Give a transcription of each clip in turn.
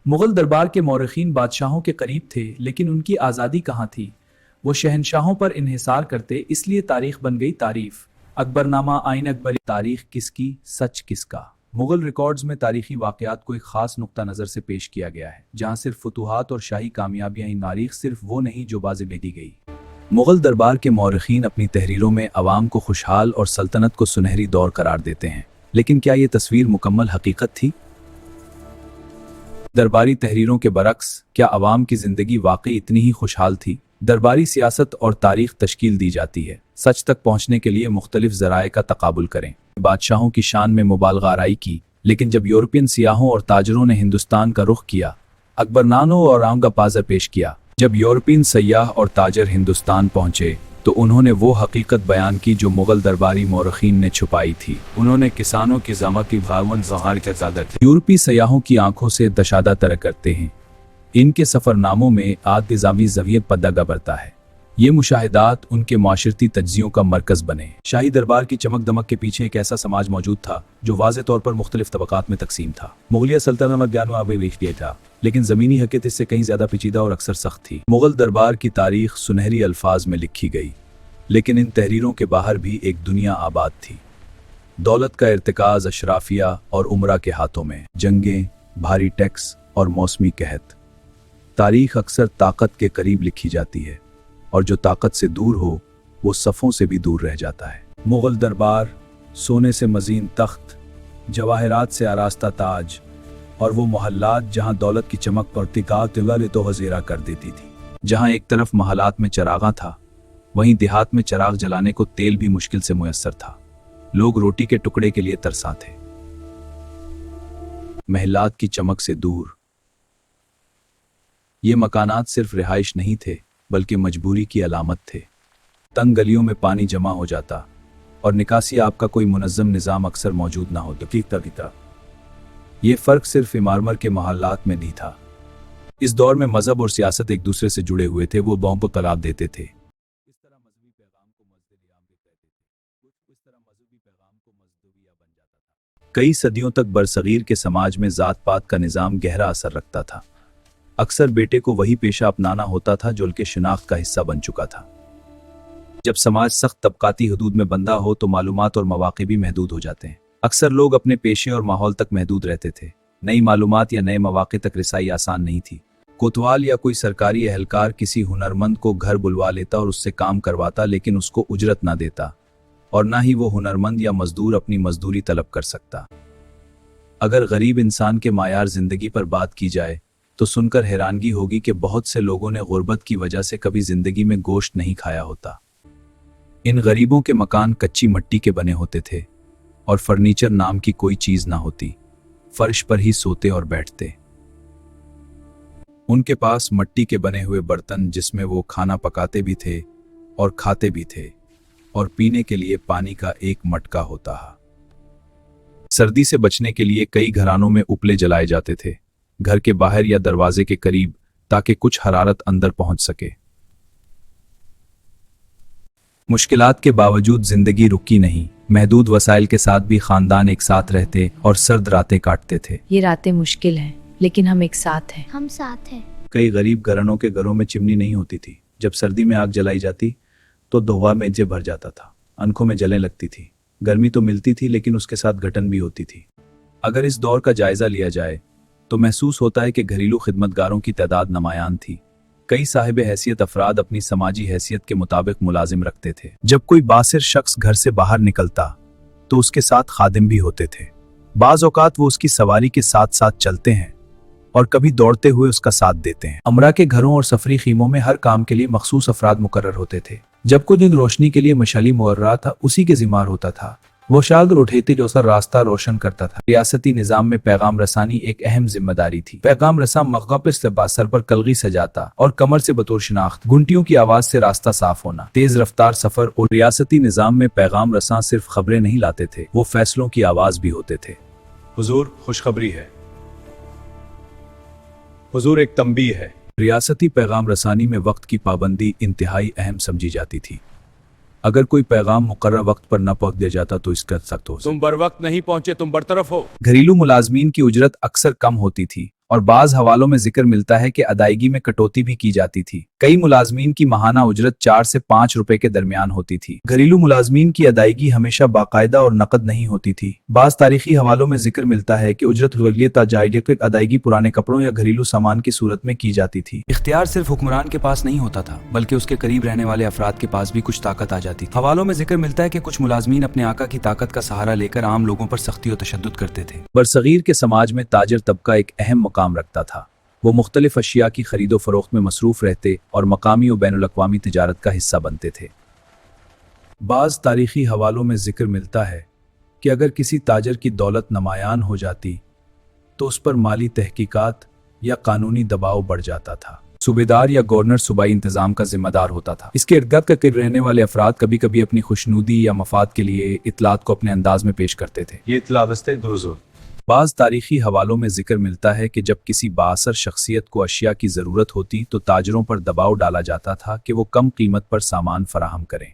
मुगल दरबार के मौरखीन बादशाहों के करीब थे, लेकिन उनकी आज़ादी कहाँ थी। वो शहनशाहों पर इन्हिसार करते, इसलिए तारीख बन गई तारीफ। अकबरनामा, आइन अकबरी, तारीख किसकी, सच किसका। मुगल रिकॉर्ड्स में तारीखी वाक़यात को एक ख़ास नुक्ता नज़र से पेश किया गया है, जहाँ सिर्फ फतूहात और शाही कामयाबियाँ ही। तारीख सिर्फ वो नहीं जो बाज़ लिखी गई। मुगल दरबार के मौरखीन अपनी तहरीरों में अवाम को खुशहाल और सल्तनत को सुनहरी दौर करार देते हैं, लेकिन क्या ये तस्वीर मुकम्मल हकीकत थी? दरबारी तहरीरों के बरक्स, क्या अवाम की ज़िंदगी वाकई इतनी ही खुशहाल थी? दरबारी सियासत और तारीख तश्कील दी जाती है। सच तक पहुँचने के लिए मुख्तलिफ ज़राए का तकाबुल करें। बादशाहों की शान में मुबालगाराई की, लेकिन जब यूरोपियन सियाहों और ताजरों ने हिंदुस्तान का रुख किया, अकबरनानो और आंगा पाजर पेश किया। जब यूरोपियन सयाह और ताजर हिंदुस्तान पहुंचे तो उन्होंने वो हकीकत बयान की जो मुगल दरबारी मौरखीन ने छुपाई थी। उन्होंने किसानों की ज़मा की भावन ज़हार के ज़्यादा थे। यूरोपी सयाहों की आंखों से दशादा तर करते हैं। इनके सफ़रनामों में आद-निज़ामी ज़वियत पदगा बरता है। ये मुशाहिदात उनके माशरती तज्ज़ियों का मरकज़ बने। शाही दरबार की चमक दमक के पीछे एक ऐसा समाज मौजूद था जो वाज़े तौर पर मुख्तलिफ तबक़ात में तकसीम था। मुगलिया सल्तनत ज्ञान था, लेकिन ज़मीनी हकीकत इससे कहीं ज़्यादा पेचीदा और अक्सर सख्त थी। मुगल दरबार की तारीख सुनहरी अल्फाज में लिखी गई, लेकिन इन तहरीरों के बाहर भी एक दुनिया आबाद थी। दौलत का इर्तिकाज़ अशराफिया और उमरा के हाथों में, जंगें, भारी टैक्स और मौसमी कहत। तारीख अक्सर ताकत के करीब लिखी जाती है, और जो ताकत से दूर हो वो सफ़ों से भी दूर रह जाता है। मुगल दरबार सोने से मज़ीन तख्त, जवाहरात से आरास्ता ताज और वो मोहल्लात जहाँ दौलत की चमक और तिकात तो वज़ीरा कर देती थी। जहाँ एक तरफ महलात में चरागा था, वहीं देहात में चराग जलाने को तेल भी मुश्किल से मुयस्सर था। लोग रोटी के टुकड़े के लिए तरसा थे। महलात की चमक से दूर ये मकानात सिर्फ रिहाइश नहीं थे, बल्कि मजबूरी की अलामत थे। तंग गलियों में पानी जमा हो जाता और निकासी आब का कोई मुनज़्ज़म निज़ाम अक्सर मौजूद ना होता। ये फ़र्क सिर्फ इमारमर के महल्लात में नहीं था। इस दौर में मज़हब और सियासत एक दूसरे से जुड़े हुए थे। वो बॉम्ब को करार देते थे। कई सदियों तक बरसगीर के समाज में ज़ात पात का निज़ाम गहरा असर रखता था। अक्सर बेटे को वही पेशा अपनाना होता था जो उनके शिनाख्त का हिस्सा बन चुका था। जब समाज सख्त तबकाती हदूद में बंधा हो तो मालूमात और मौक़े भी महदूद हो जाते हैं। अक्सर लोग अपने पेशे और माहौल तक महदूद रहते थे। नई मालूमात या नए मौक़े तक रिसाई आसान नहीं थी। कोतवाल या कोई सरकारी अहलकार किसी हुनरमंद को घर बुलवा लेता और उससे काम करवाता, लेकिन उसको उजरत ना देता, और ना ही वो हुनरमंद या मजदूर अपनी मजदूरी तलब कर सकता। अगर गरीब इंसान के मायार जिंदगी पर बात की जाए तो सुनकर हैरानगी होगी कि बहुत से लोगों ने गुर्बत की वजह से कभी जिंदगी में गोश्त नहीं खाया होता। इन गरीबों के मकान कच्ची मिट्टी के बने होते थे और फर्नीचर नाम की कोई चीज ना होती। फर्श पर ही सोते और बैठते। उनके पास मिट्टी के बने हुए बर्तन जिसमें वो खाना पकाते भी थे और खाते भी थे, और पीने के लिए पानी का एक मटका होता है। सर्दी से बचने के लिए कई घरानों में उपले जलाए जाते थे, घर के बाहर या दरवाजे के करीब, ताकि कुछ हरारत अंदर पहुंच सके। मुश्किलात के बावजूद जिंदगी रुकी नहीं। महदूद वसाइल के साथ भी खानदान एक साथ रहते और सर्द रातें काटते थे। ये रातें मुश्किल हैं, लेकिन हम एक साथ हैं। हम साथ हैं। कई गरीब घरानों के घरों में चिमनी नहीं होती थी। जब सर्दी में आग जलाई जाती तो धुआं मेजे भर जाता था, आंखों में जलें लगती थी। गर्मी तो मिलती थी, लेकिन उसके साथ घटन भी होती थी। अगर इस दौर का जायजा लिया जाए तो महसूस होता है कि घरेलू खिदमतगारों की तादाद नमायान थी। कई साहिब हैसियत अफराद अपनी समाजी हैसियत के मुताबिक मुलाजिम रखते थे। जब कोई बासिर शख्स घर से बाहर निकलता तो उसके साथ खादिम भी होते थे। बाज़ औकात वो उसकी सवारी के साथ साथ चलते हैं और कभी दौड़ते हुए उसका साथ देते हैं। अमरा के घरों और सफरी खीमों में हर काम के लिए मखसूस अफराद मुकर्रर होते थे। जब कोई दिन रोशनी के लिए मशाली मुअर्रा था, उसी के जिम्मार होता था। वो शागिर उठेती जो सर रास्ता रोशन करता था। रियासती निज़ाम में पैगाम रसानी एक अहम जिम्मेदारी थी। पैगाम रसा मग़ाब से सर पर कलगी सजाता और कमर से बतौर शिनाख्त घंटियों की आवाज से रास्ता साफ होना। तेज रफ्तार सफर और रियासती निज़ाम में पैगाम रसा सिर्फ खबरें नहीं लाते थे, वो फैसलों की आवाज भी होते थे। हुजूर, खुशखबरी है। हुजूर, एक तंबीह है। रियासती पैगाम रसानी में वक्त की पाबंदी इंतहाई अहम समझी जाती थी। अगर कोई पैगाम मुकर्रर वक्त पर न पहुंच दिया जाता तो इसका सख्त हो। तुम बर वक्त नहीं पहुंचे, तुम बरतरफ हो। घरेलू मुलाजमीन की उजरत अक्सर कम होती थी और बाज हवालों में जिक्र मिलता है कि अदायगी में कटौती भी की जाती थी। कई मुलाजमीन की माहाना उजरत 4 से 5 रुपए के दरमियान होती थी। घरेलू मुलाजमीन की अदायगी हमेशा बाकायदा और नकद नहीं होती थी। बाज तारीखी हवालों में जिक्र मिलता है कि उजरत अदायगी पुराने कपड़ों या घरेलू सामान की सूरत में की जाती थी। इख्तियार सिर्फ हुक्मरान के पास नहीं होता था, बल्कि उसके करीब रहने वाले अफराद के पास भी कुछ ताकत आ जाती थी। हवालों में जिक्र मिलता है कि कुछ मुलाजमीन अपने आका की ताकत का सहारा लेकर आम लोगों पर सख्ती और तशद्दुद करते थे। बरसगीर के समाज में ताजर तबका एक अहम मकाम रखता था। वो मुख्तलिफ अशिया की खरीदो फरोख्त में मसरूफ रहते और मकामी और बैनुल-अक़वामी तिजारत का हिस्सा बनते थे। बाज़ तारीखी हवालों में जिक्र मिलता है कि अगर किसी ताजर की दौलत नमायान हो जाती तो उस पर माली तहकीकात या कानूनी दबाव बढ़ जाता था। सूबेदार या गवर्नर सूबाई इंतजाम का जिम्मेदार होता था। इसके इर्द-गिर्द के करीब रहने वाले अफराद कभी कभी अपनी खुशनुदी या मफाद के लिए इतलात को अपने अंदाज में पेश करते थे। ये बाज़ तारीखी हवालों में जिक्र मिलता है कि जब किसी बाअसर शख्सियत को अशिया की ज़रूरत होती तो ताजरों पर दबाव डाला जाता था कि वो कम कीमत पर सामान फराहम करें।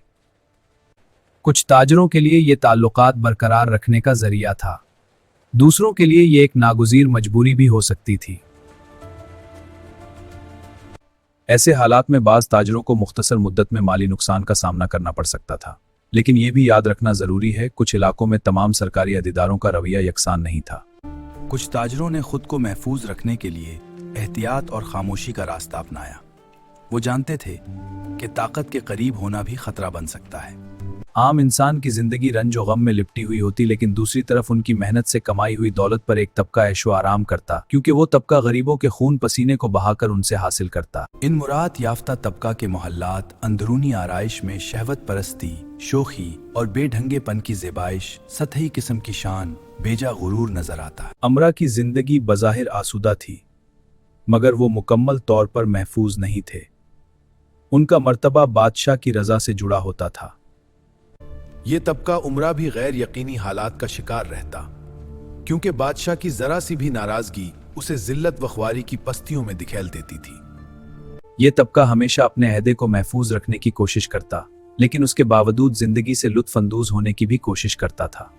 कुछ ताजरों के लिए ये ताल्लुकात बरकरार रखने का जरिया था, दूसरों के लिए ये एक नागुज़ीर मजबूरी भी हो सकती थी। ऐसे हालात में बाज़ ताजरों को मुख्तसर मुद्दत में माली नुकसान का सामना करना पड़ सकता था, लेकिन यह भी याद रखना जरूरी है कुछ इलाकों में तमाम सरकारी अधिकारों का रवैया यकसान नहीं था। कुछ ताजरों ने खुद को महफूज रखने के लिए एहतियात और खामोशी का रास्ता अपनाया। वो जानते थे कि ताकत के करीब होना भी खतरा बन सकता है। आम इंसान की जिंदगी रंज और गम में लिपटी हुई होती, लेकिन दूसरी तरफ उनकी मेहनत से कमाई हुई दौलत पर एक तबका ऐशो आराम करता, क्योंकि वो तबका गरीबों के खून पसीने को बहाकर उनसे हासिल करता। इन मुराद याफ्ता तबका के मोहल्लात अंदरूनी आराइश में शहवत परस्ती, शोखी और बेढंगेपन की ज़ेबाइश, सतही किस्म की शान, बेजा गुरूर नजर आता है। अमरा की जिंदगी बज़ाहिर आसूदा थी, मगर वो मुकम्मल तौर पर महफूज नहीं थे। उनका मर्तबा बादशाह की रजा से जुड़ा होता था। ये तबका उमरा भी गैर यकीनी हालात का शिकार रहता, क्योंकि बादशाह की जरा सी भी नाराजगी उसे जिल्लत व ख्वारी की पस्तियों में दिखेल देती थी। ये तबका हमेशा अपने अहदे को महफूज रखने की कोशिश करता, लेकिन उसके बावजूद जिंदगी से लुत्फ अंदोज होने की भी कोशिश करता था।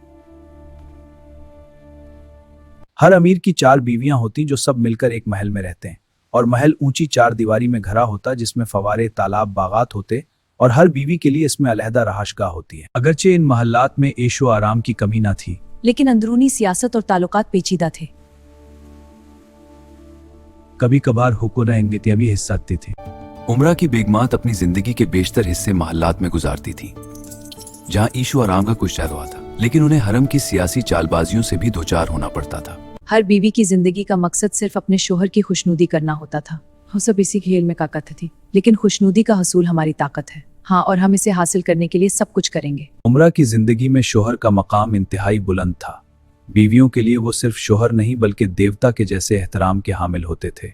हर अमीर की 4 बीवियां होती जो सब मिलकर एक महल में रहते हैं, और महल ऊंची 4 दीवारी में घरा होता जिसमें फवारे, तालाब, बागात होते, और हर बीवी के लिए इसमें अलहदा रहाशगाह होती है। अगरचे इन महल्लात में ऐशो आराम की कमी न थी, लेकिन अंदरूनी सियासत और ताल्लुकात पेचीदा थे। कभी कभार हुकूमत इंगतियां भी हिस्सा लेती थी। उमरा की बेगमात अपनी जिंदगी के बेशतर हिस्से महल्लात में गुजारती थी, जहां ईशो आराम का कुछ जलवा था, लेकिन उन्हें हरम की सियासी चालबाजियों से भी दोचार होना पड़ता था। हर बीवी की जिंदगी का मकसद सिर्फ अपने शोहर की खुशनुदी करना होता था। हम सब इसी खेल में ताकत थी, लेकिन खुशनुदी का हसूल हमारी ताकत है। हाँ, और हम इसे हासिल करने के लिए सब कुछ करेंगे। उमरा की जिंदगी में शोहर का मकाम इंतहाई बुलंद था। बीवियों के लिए वो सिर्फ शोहर नहीं बल्कि देवता के जैसे एहतराम के हामिल होते थे।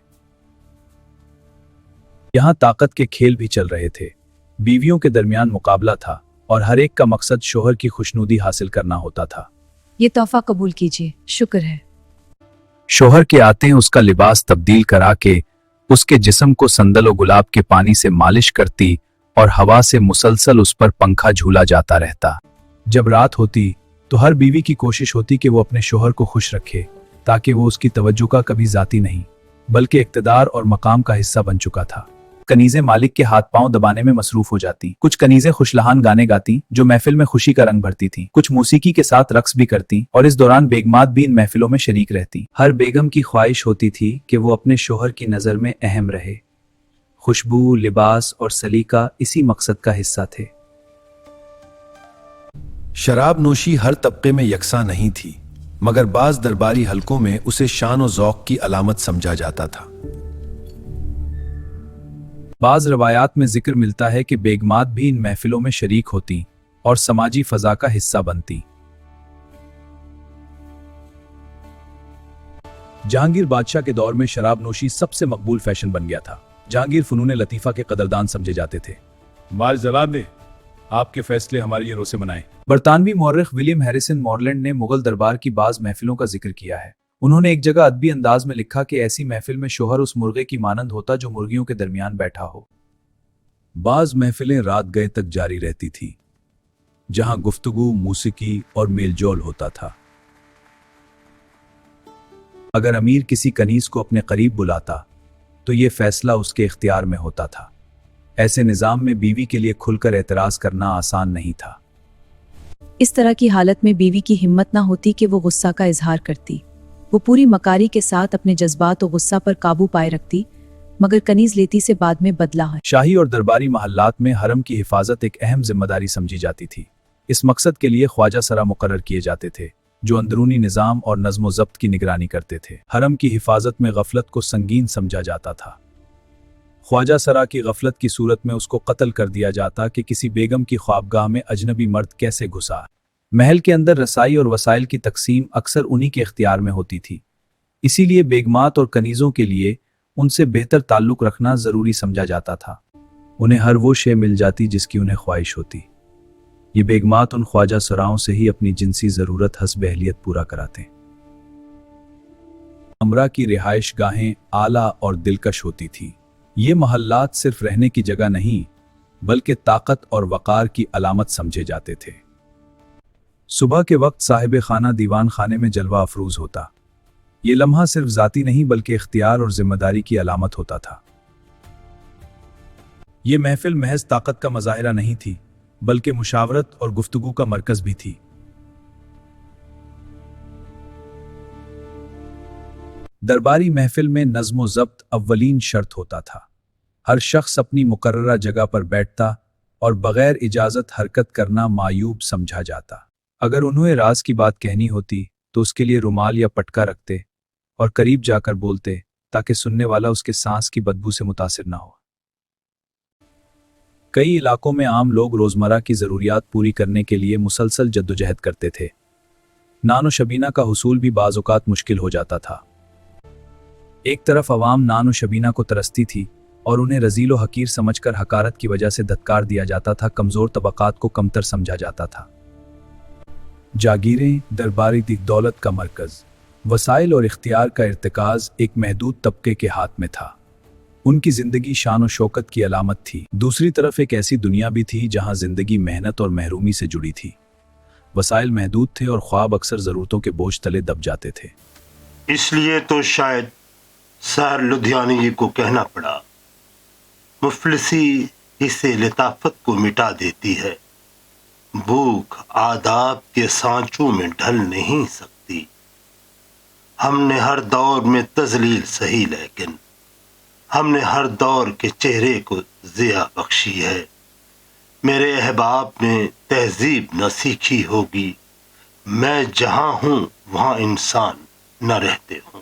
यहाँ ताकत के खेल भी चल रहे थे। बीवियों के दरमियान मुकाबला था और हर एक का मकसद शोहर की खुशनुदी हासिल करना होता था। ये तोहफा कबूल कीजिए, शुक्र है। शोहर के आते हैं उसका लिबास तब्दील करा के उसके जिस्म को संदल और गुलाब के पानी से मालिश करती और हवा से मुसलसल उस पर पंखा झूला जाता रहता। जब रात होती तो हर बीवी की कोशिश होती कि वो अपने शोहर को खुश रखे, ताकि वो उसकी तवज्जो का कभी जाती नहीं बल्कि इक्तदार और मकाम का हिस्सा बन चुका था। कनीजें मालिक के हाथ पांव दबाने में मसरूफ हो जाती। कुछ कनीजें खुशलहान गाने गाती जो महफिल में खुशी का रंग भरती थी। कुछ मूसीकी के साथ रक्स भी करती और इस दौरान बेगमात भी इन महफिलों में शरीक रहती। हर बेगम की ख्वाहिश होती थी कि वो अपने शोहर की नजर में अहम रहे। खुशबू, लिबास और सलीका इसी मकसद का हिस्सा थे। शराब नोशी हर तबके में यकसा नहीं थी, मगर बाज दरबारी हलकों में उसे शान और ज़ौक़ की अलामत समझा जाता था। बाज रवायात में जिक्र मिलता है कि बेगमात भी इन महफिलों में शरीक होती और समाजी फजा का हिस्सा बनती। जहांगीर बादशाह के दौर में शराब नोशी सबसे मकबूल फैशन बन गया था। जहांगीर फनून लतीफा के कदरदान समझे जाते थे। माल जनाब ने आपके फैसले हमारी ये रोसे मनाए। बरतानवी मौर्रिख विलियम हैरिसन मॉरलैंड ने मुगल दरबार की बाज महफिलों का जिक्र किया है। उन्होंने एक जगह अदबी अंदाज में लिखा कि ऐसी महफिल में शोहर उस मुर्गे की मानंद होता जो मुर्गियों के दरमियान बैठा हो। बाज महफिलें रात गए तक जारी रहती थी, जहां गुफ्तगू, मूसिकी और मेलजोल होता था। अगर अमीर किसी कनीज को अपने करीब बुलाता तो ये फैसला उसके इख्तियार में होता था। ऐसे निज़ाम में बीवी के लिए खुलकर एतराज़ करना आसान नहीं था। इस तरह की हालत में बीवी की हिम्मत ना होती कि वो गुस्सा का इजहार करती। वो पूरी मकारी के साथ अपने जज्बात और गुस्सा पर काबू पाए रखती, मगर कनीज लेती से बाद में बदला है। शाही और दरबारी महल्लात में हरम की हिफाजत एक अहम जिम्मेदारी समझी जाती थी। इस मकसद के लिए ख्वाजा सरा मुकर्रर किए जाते थे जो अंदरूनी निज़ाम और नज़्म व ज़ब्त की निगरानी करते थे। हरम की हिफाजत में गफलत को संगीन समझा जाता था। ख्वाजा सरा की गफलत की सूरत में उसको कत्ल कर दिया जाता कि किसी बेगम की ख्वाबगाह में अजनबी मर्द कैसे घुसा। महल के अंदर रसाई और वसाइल की तकसीम अक्सर उन्हीं के इख्तियार में होती थी, इसीलिए बेगमात और कनीज़ों के लिए उनसे बेहतर ताल्लुक़ रखना ज़रूरी समझा जाता था। उन्हें हर वो शे मिल जाती जिसकी उन्हें ख्वाहिश होती। ये बेगमात उन ख्वाजा सराओं से ही अपनी जिनसी ज़रूरत हस्ब अहलियत पूरा कराते। अमरा की रिहाइश गाहें आला और दिलकश होती थी। ये महल्लात सिर्फ रहने की जगह नहीं बल्कि ताकत और वक़ार की अलामत समझे जाते थे। सुबह के वक्त साहिब खाना दीवान खाने में जलवा अफरूज होता। ये लम्हा सिर्फ ज़ाती नहीं बल्कि इख्तियार और जिम्मेदारी की अलामत होता था। ये महफिल महज ताकत का मज़ाहिरा नहीं थी बल्कि मुशावरत और गुफ्तगू का मरकज भी थी। दरबारी महफिल में नज़्म व ज़ब्त अव्वलीन शर्त होता था। हर शख्स अपनी मुकर्ररा जगह पर बैठता और बगैर इजाज़त हरकत करना मायूब समझा जाता। अगर उन्हें राज की बात कहनी होती तो उसके लिए रुमाल या पटका रखते और करीब जाकर बोलते ताकि सुनने वाला उसके सांस की बदबू से मुतासिर ना हो। कई इलाकों में आम लोग रोज़मर्रा की ज़रूरियात पूरी करने के लिए मुसलसल जद्दोजहद करते थे। नानो शबीना का हुसूल भी बाज़ औक़ात मुश्किल हो जाता था। एक तरफ अवाम नानो शबीना को तरसती थी और उन्हें रज़ील व हकीर समझकर हकारत की वजह से धत्कार दिया जाता था, कमज़ोर तबक़ात को कमतर समझा जाता था। जागीरें दरबारी दौलत का मरकज़, वसाइल और इख्तियार का इर्तिकाज़ एक महदूद तबके के हाथ में था। उनकी ज़िंदगी शान और शौकत की अलामत थी। दूसरी तरफ एक ऐसी दुनिया भी थी जहां ज़िंदगी मेहनत और महरूमी से जुड़ी थी। वसाइल महदूद थे और ख्वाब अक्सर ज़रूरतों के बोझ तले दब जाते थे। इसलिए तो शायद सर लुधियानी जी को कहना पड़ा, मुफलिसी इसे लताफत को मिटा देती है, भूख आदाब के सांचों में ढल नहीं सकती। हमने हर दौर में तजलील सही लेकिन हमने हर दौर के चेहरे को ज़िया बख्शी है। मेरे अहबाब ने तहजीब न सीखी होगी, मैं जहाँ हूँ वहाँ इंसान न रहते हूँ।